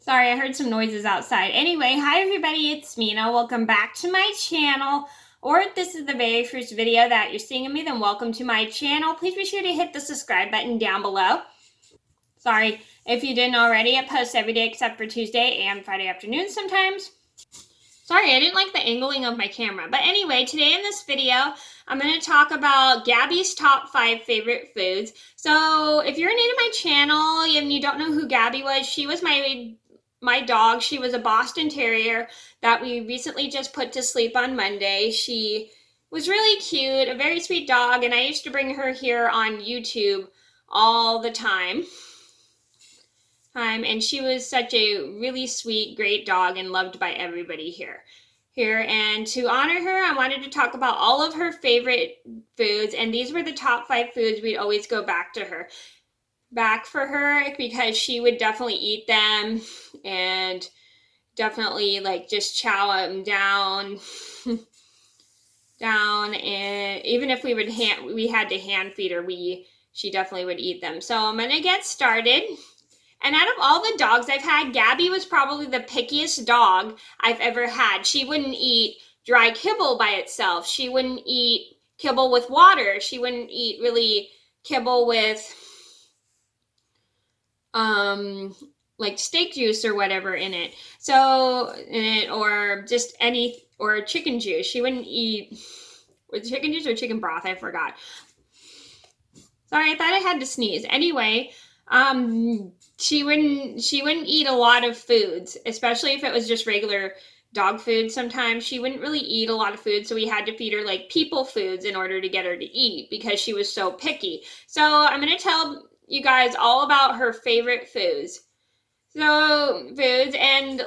Sorry, I heard some noises outside. Anyway, hi everybody, it's Mina. Welcome back to my channel. Or if this is the very first video that you're seeing of me, then welcome to my channel. Please be sure to hit the subscribe button down below. Sorry, if you didn't already, I post every day except for Tuesday and Friday afternoons sometimes. Sorry, I didn't like the angling of my camera. But anyway, today in this video, I'm going to talk about Gabby's top 5 favorite foods. So if you're new to my channel and you don't know who Gabby was, she was my dog. She was a Boston Terrier that we recently just put to sleep on Monday. She was really cute, a very sweet dog, and I used to bring her here on YouTube all the time. And she was such a really sweet, great dog and loved by everybody here. And to honor her, I wanted to talk about all of her favorite foods, and these were the top 5 foods we'd always go back for her because she would definitely eat them and definitely like just chow them down and even if we had to hand feed her, she definitely would eat them. So I'm gonna get started. And out of all the dogs I've had, Gabby was probably the pickiest dog I've ever had. She wouldn't eat dry kibble by itself. She wouldn't eat kibble with water. She wouldn't eat really kibble with like steak juice or whatever in it. Or chicken juice. She wouldn't eat with chicken juice or chicken broth. I forgot. Sorry, I thought I had to sneeze. Anyway, she wouldn't eat a lot of foods, especially if it was just regular dog food. Sometimes she wouldn't really eat a lot of food, so we had to feed her like people foods in order to get her to eat because she was so picky. So I'm going to tell you guys all about her favorite foods. And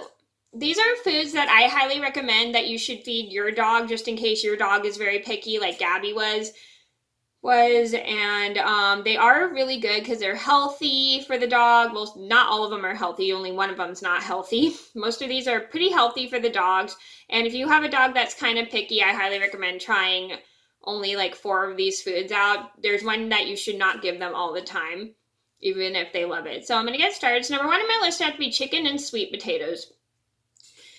these are foods that I highly recommend that you should feed your dog just in case your dog is very picky like Gabby was. They are really good because they're healthy for the dog. Well, not all of them are healthy. Only one of them is not healthy. Most of these are pretty healthy for the dogs. And if you have a dog that's kind of picky, I highly recommend trying only like 4 of these foods out. There's one that you should not give them all the time, even if they love it. So I'm going to get started. So number 1 on my list had to be chicken and sweet potatoes.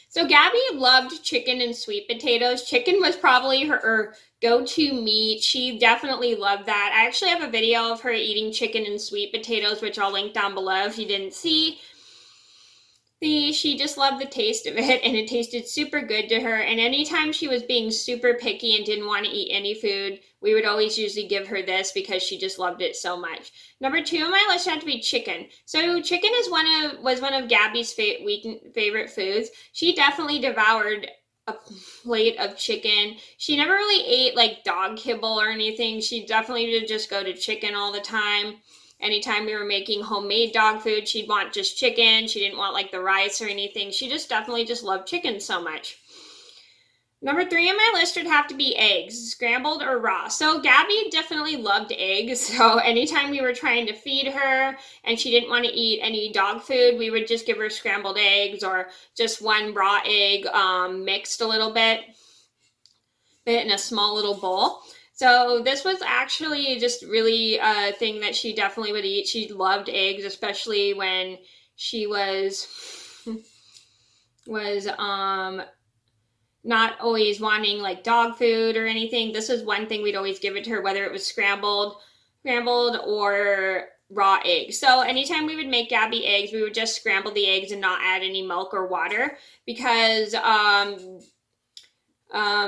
So Gabby loved chicken and sweet potatoes. Chicken was probably her go-to meat. She definitely loved that. I actually have a video of her eating chicken and sweet potatoes, which I'll link down below if you didn't see. She just loved the taste of it, and it tasted super good to her. And anytime she was being super picky and didn't want to eat any food, we would always usually give her this because she just loved it so much. Number 2 on my list had to be chicken. So chicken was one of Gabby's favorite foods. She definitely devoured a plate of chicken. She never really ate like dog kibble or anything. She definitely did just go to chicken all the time. Anytime we were making homemade dog food, she'd want just chicken. She didn't want like the rice or anything. She just definitely just loved chicken so much. Number 3 on my list would have to be eggs, scrambled or raw. So Gabby definitely loved eggs. So anytime we were trying to feed her and she didn't want to eat any dog food, we would just give her scrambled eggs or just one raw egg mixed a little bit in a small little bowl. So this was actually just really a thing that she definitely would eat. She loved eggs, especially when she was not always wanting like dog food or anything. This was one thing we'd always give it to her, whether it was scrambled or raw eggs. So anytime we would make Gabby eggs, we would just scramble the eggs and not add any milk or water because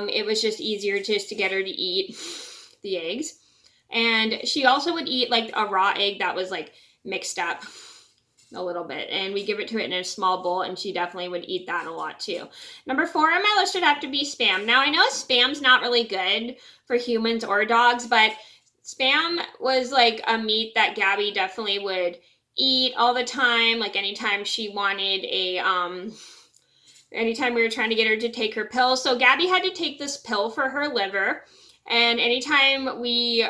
it was just easier just to get her to eat the eggs. And she also would eat like a raw egg that was like mixed up a little bit, and we give it to her in a small bowl, and she definitely would eat that a lot too. Number 4 on my list would have to be Spam. Now I know Spam's not really good for humans or dogs, but Spam was like a meat that Gabby definitely would eat all the time. Like anytime she wanted anytime we were trying to get her to take her pill. So Gabby had to take this pill for her liver. And anytime we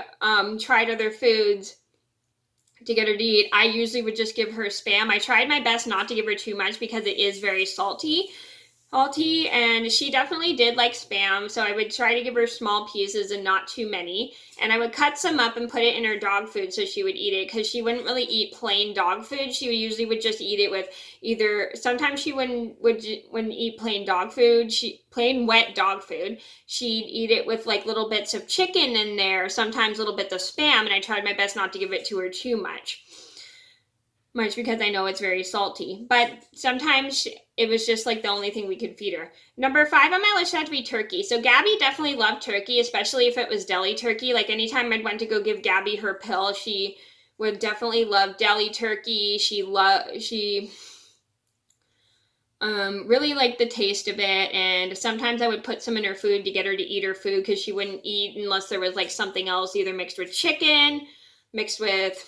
tried other foods to get her to eat, I usually would just give her Spam. I tried my best not to give her too much because it is very salty. salty, and she definitely did like Spam, so I would try to give her small pieces and not too many, and I would cut some up and put it in her dog food so she would eat it, because she wouldn't really eat plain dog food. She usually would just eat it with either, sometimes she wouldn't eat plain dog food, plain wet dog food. She'd eat it with like little bits of chicken in there, sometimes little bits of Spam, and I tried my best not to give it to her too much because I know it's very salty. But sometimes it was just like the only thing we could feed her. Number 5 on my list had to be turkey. So Gabby definitely loved turkey, especially if it was deli turkey. Like anytime I'd went to go give Gabby her pill, she would definitely love deli turkey. She really liked the taste of it, and sometimes I would put some in her food to get her to eat her food, because she wouldn't eat unless there was like something else, either mixed with chicken, mixed with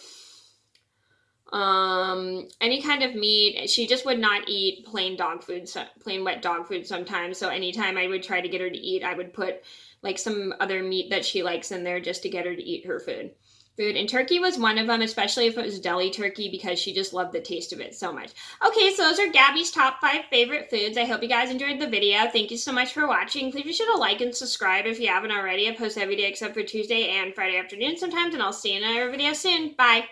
any kind of meat. She just would not eat plain dog food, plain wet dog food sometimes. So anytime I would try to get her to eat, I would put like some other meat that she likes in there just to get her to eat her food. And turkey was one of them, especially if it was deli turkey, because she just loved the taste of it so much. Okay, so those are Gabby's top 5 favorite foods. I hope you guys enjoyed the video. Thank you so much for watching. Please be sure to like and subscribe if you haven't already. I post every day except for Tuesday and Friday afternoon sometimes, and I'll see you in another video soon. Bye.